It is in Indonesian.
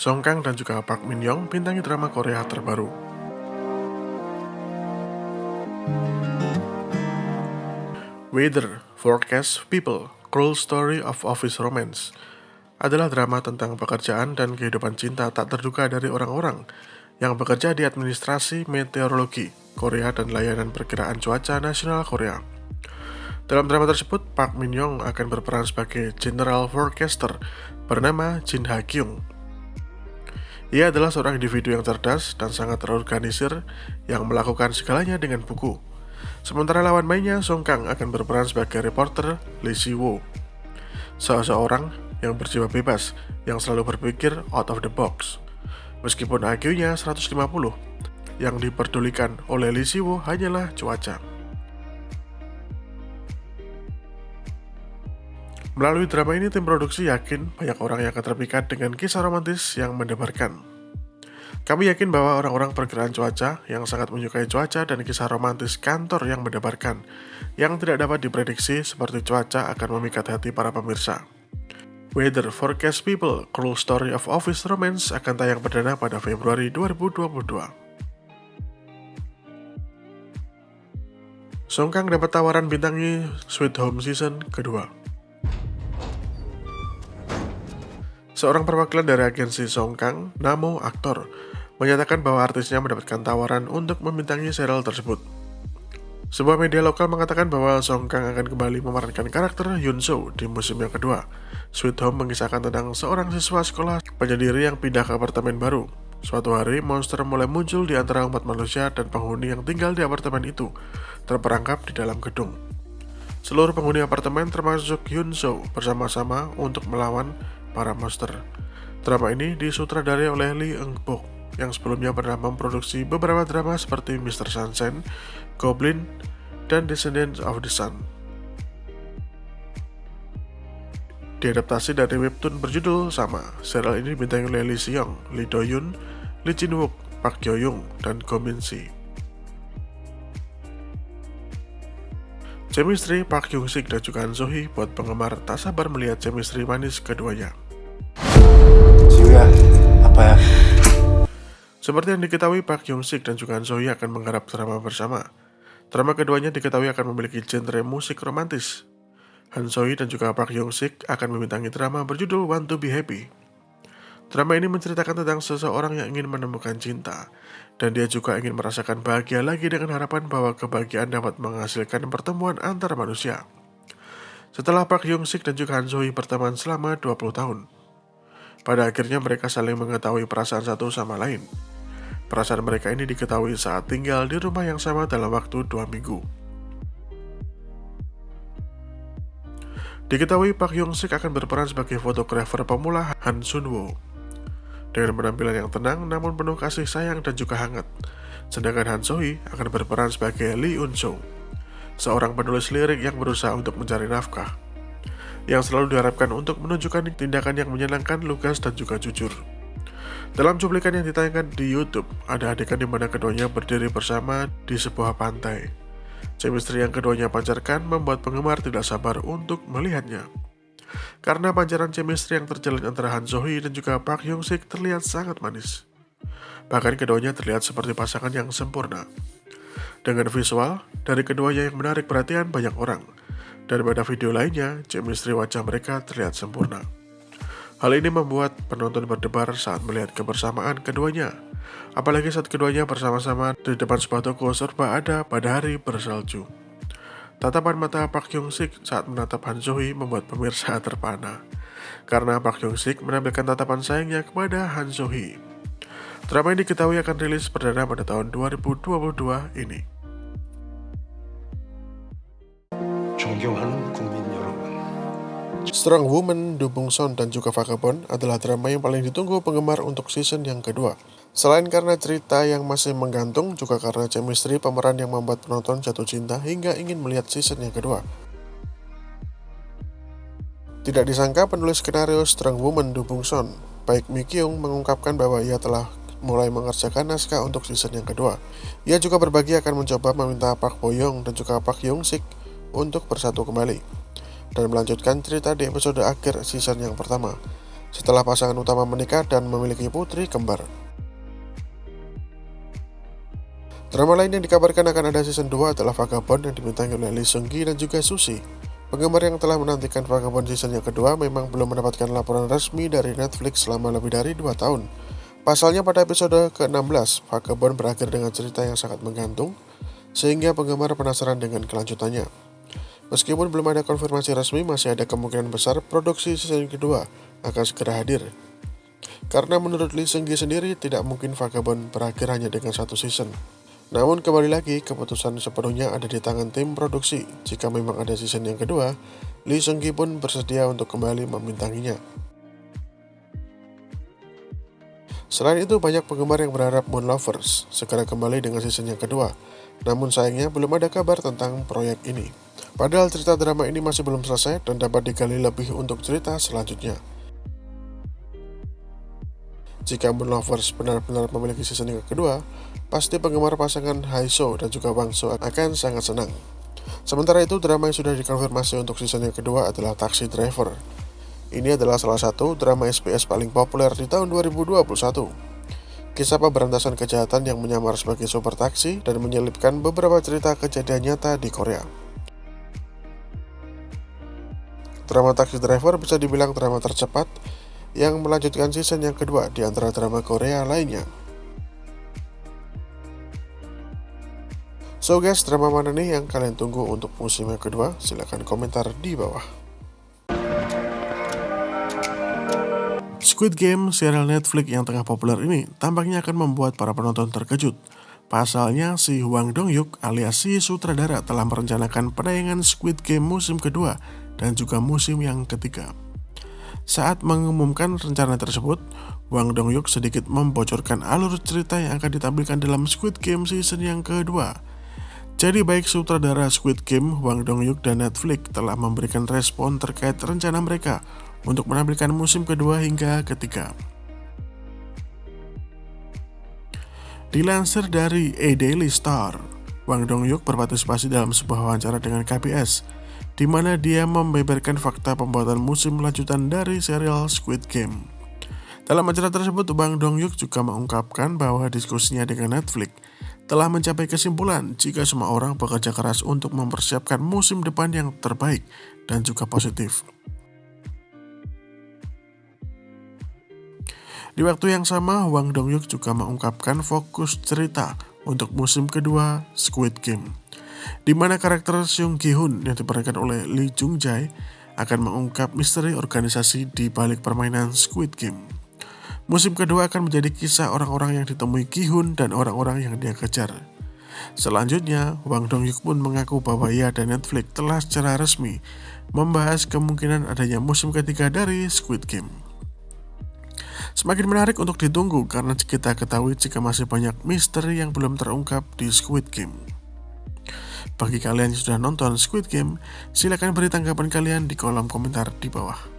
Song Kang dan juga Park Min Young bintangi drama Korea terbaru. Weather Forecast People: Cruel Story of Office Romance adalah drama tentang pekerjaan dan kehidupan cinta tak terduga dari orang-orang yang bekerja di administrasi meteorologi Korea dan layanan perkiraan cuaca nasional Korea. Dalam drama tersebut, Park Min Young akan berperan sebagai General Forecaster bernama Jin Ha Kyung. Ia adalah seorang individu yang cerdas dan sangat terorganisir yang melakukan segalanya dengan buku. Sementara lawan mainnya, Song Kang, akan berperan sebagai reporter Lee Si-woo, seseorang yang berjiwa bebas yang selalu berpikir out of the box. Meskipun IQ-nya 150, yang diperdulikan oleh Lee Si-woo hanyalah cuaca. Melalui drama ini, tim produksi yakin banyak orang yang akan terpikat dengan kisah romantis yang mendebarkan. Kami yakin bahwa orang-orang perkiraan cuaca yang sangat menyukai cuaca dan kisah romantis kantor yang mendebarkan, yang tidak dapat diprediksi seperti cuaca, akan memikat hati para pemirsa. Weather Forecast People: Cruel Story of Office Romance akan tayang perdana pada Februari 2022. Song Kang dapat tawaran bintangi Sweet Home season kedua. Seorang perwakilan dari agensi Song Kang, Namo Aktor, menyatakan bahwa artisnya mendapatkan tawaran untuk membintangi serial tersebut. Sebuah media lokal mengatakan bahwa Song Kang akan kembali memerankan karakter Yoon So di musim yang kedua. Sweet Home mengisahkan tentang seorang siswa sekolah penyendiri yang pindah ke apartemen baru. Suatu hari, monster mulai muncul di antara umat manusia dan penghuni yang tinggal di apartemen itu terperangkap di dalam gedung. Seluruh penghuni apartemen termasuk Yoon So bersama-sama untuk melawan para monster. Drama ini disutradarai oleh Lee Eun-bok yang sebelumnya pernah memproduksi beberapa drama seperti Mr. Sunshine, Goblin, dan Descendants of the Sun. Diadaptasi dari webtoon berjudul sama, serial ini dibintangi oleh Lee Si-young, Lee Do-yoon, Lee Jin-wook, Park Gyo-young, dan Go Min-si. Chemistry Park Hyung-sik dan juga Han So-hee buat penggemar tak sabar melihat chemistry manis keduanya. 지우야, 아빠야. Seperti yang diketahui, Park Hyung-sik dan juga Han So-hee akan menggarap drama bersama. Drama keduanya diketahui akan memiliki genre musik romantis. Han So-hee dan juga Park Hyung-sik akan membintangi drama berjudul Want to Be Happy. Drama ini menceritakan tentang seseorang yang ingin menemukan cinta, dan dia juga ingin merasakan bahagia lagi dengan harapan bahwa kebahagiaan dapat menghasilkan pertemuan antar manusia. Setelah Park Hyung-sik dan juga Han So-hee berteman selama 20 tahun, pada akhirnya mereka saling mengetahui perasaan satu sama lain. Perasaan mereka ini diketahui saat tinggal di rumah yang sama dalam waktu 2 minggu. Diketahui Park Hyung-sik akan berperan sebagai fotografer pemula Han Sun-woo dengan penampilan yang tenang namun penuh kasih sayang dan juga hangat. Sedangkan Han So-hee akan berperan sebagai Lee Eun-so, seorang penulis lirik yang berusaha untuk mencari nafkah, yang selalu diharapkan untuk menunjukkan tindakan yang menyenangkan, lugas, dan juga jujur. Dalam cuplikan yang ditayangkan di YouTube, ada adegan di mana keduanya berdiri bersama di sebuah pantai. Chemistry yang keduanya pancarkan membuat penggemar tidak sabar untuk melihatnya. Karena pancaran chemistry yang terjalin antara Han So-hee dan juga Park Hyung-sik terlihat sangat manis. Bahkan keduanya terlihat seperti pasangan yang sempurna. Dengan visual dari keduanya yang menarik perhatian banyak orang, dan pada video lainnya, chemistry wajah mereka terlihat sempurna. Hal ini membuat penonton berdebar saat melihat kebersamaan keduanya, apalagi saat keduanya bersama-sama di depan sebuah toko serba ada pada hari bersalju. Tatapan mata Park Hyung-sik saat menatap Han So-hee membuat pemirsa terpana, karena Park Hyung-sik menampilkan tatapan sayangnya kepada Han So-hee. Drama ini diketahui akan rilis perdana pada tahun 2022 ini. 존경하는 국민 여러분. Strong Woman, Do Bong-son, dan juga Vagabond adalah drama yang paling ditunggu penggemar untuk season yang kedua. Selain karena cerita yang masih menggantung, juga karena chemistry pemeran yang membuat penonton jatuh cinta hingga ingin melihat season yang kedua. Tidak disangka penulis skenario Strong Woman, Do Bong-son, Baek Mi-kyung, mengungkapkan bahwa ia telah mulai mengerjakan naskah untuk season yang kedua. Ia juga berbagi akan mencoba meminta Park Bo-young dan juga Park Hyung-sik untuk bersatu kembali dan melanjutkan cerita di episode akhir season yang pertama. setelah pasangan utama menikah dan memiliki putri kembar. Drama lain yang dikabarkan akan ada season 2 adalah Vagabond yang dibintangi oleh Lee Seung Gi dan juga Suzy. Penggemar yang telah menantikan Vagabond season yang kedua memang belum mendapatkan laporan resmi dari Netflix selama lebih dari 2 tahun. Pasalnya pada episode ke-16, Vagabond berakhir dengan cerita yang sangat menggantung, sehingga penggemar penasaran dengan kelanjutannya. Meskipun belum ada konfirmasi resmi, masih ada kemungkinan besar produksi season kedua akan segera hadir. Karena menurut Lee Seung Gi sendiri, tidak mungkin Vagabond berakhir hanya dengan satu season. Namun kembali lagi, keputusan sepenuhnya ada di tangan tim produksi. Jika memang ada season yang kedua, Lee Seung Gi pun bersedia untuk kembali membintanginya. Selain itu, banyak penggemar yang berharap Moon Lovers segera kembali dengan season yang kedua. Namun sayangnya belum ada kabar tentang proyek ini. Padahal cerita drama ini masih belum selesai dan dapat digali lebih untuk cerita selanjutnya. Jika Moon Lovers benar-benar memiliki season yang kedua, pasti penggemar pasangan Haeseo dan juga Bang So akan sangat senang. Sementara itu, drama yang sudah dikonfirmasi untuk season yang kedua adalah Taxi Driver. Ini adalah salah satu drama SBS paling populer di tahun 2021. Kisah pemberantasan kejahatan yang menyamar sebagai sopir taksi dan menyelipkan beberapa cerita kejadian nyata di Korea. Drama Taxi Driver bisa dibilang drama tercepat yang melanjutkan season yang kedua di antara drama Korea lainnya. So guys, drama mana nih yang kalian tunggu untuk musim yang kedua? Silahkan komentar di bawah. Squid Game, serial Netflix yang tengah populer ini, tampaknya akan membuat para penonton terkejut. Pasalnya, si Hwang Dong-hyuk alias si sutradara telah merencanakan penayangan Squid Game musim kedua dan juga musim yang ketiga. Saat mengumumkan rencana tersebut, Hwang Dong-hyuk sedikit membocorkan alur cerita yang akan ditampilkan dalam Squid Game season yang kedua. Jadi baik sutradara Squid Game, Hwang Dong-hyuk dan Netflix telah memberikan respon terkait rencana mereka untuk menampilkan musim kedua hingga ketiga. Dilansir dari A Daily Star, Hwang Dong-hyuk berpartisipasi dalam sebuah wawancara dengan KBS, di mana dia membeberkan fakta pembuatan musim lanjutan dari serial Squid Game. Dalam acara tersebut, Hwang Dong-hyuk juga mengungkapkan bahwa diskusinya dengan Netflix telah mencapai kesimpulan jika semua orang bekerja keras untuk mempersiapkan musim depan yang terbaik dan juga positif. Di waktu yang sama, Hwang Dong-hyuk juga mengungkapkan fokus cerita untuk musim kedua Squid Game, di mana karakter Seung Gi-hun yang diperankan oleh Lee Jung Jae akan mengungkap misteri organisasi di balik permainan Squid Game. Musim kedua akan menjadi kisah orang-orang yang ditemui Gi-hun dan orang-orang yang dia kejar. Selanjutnya, Hwang Dong-hyuk pun mengaku bahwa ia dan Netflix telah secara resmi membahas kemungkinan adanya musim ketiga dari Squid Game. Semakin menarik untuk ditunggu karena kita ketahui jika masih banyak misteri yang belum terungkap di Squid Game. Bagi kalian yang sudah nonton Squid Game, silakan beri tanggapan kalian di kolom komentar di bawah.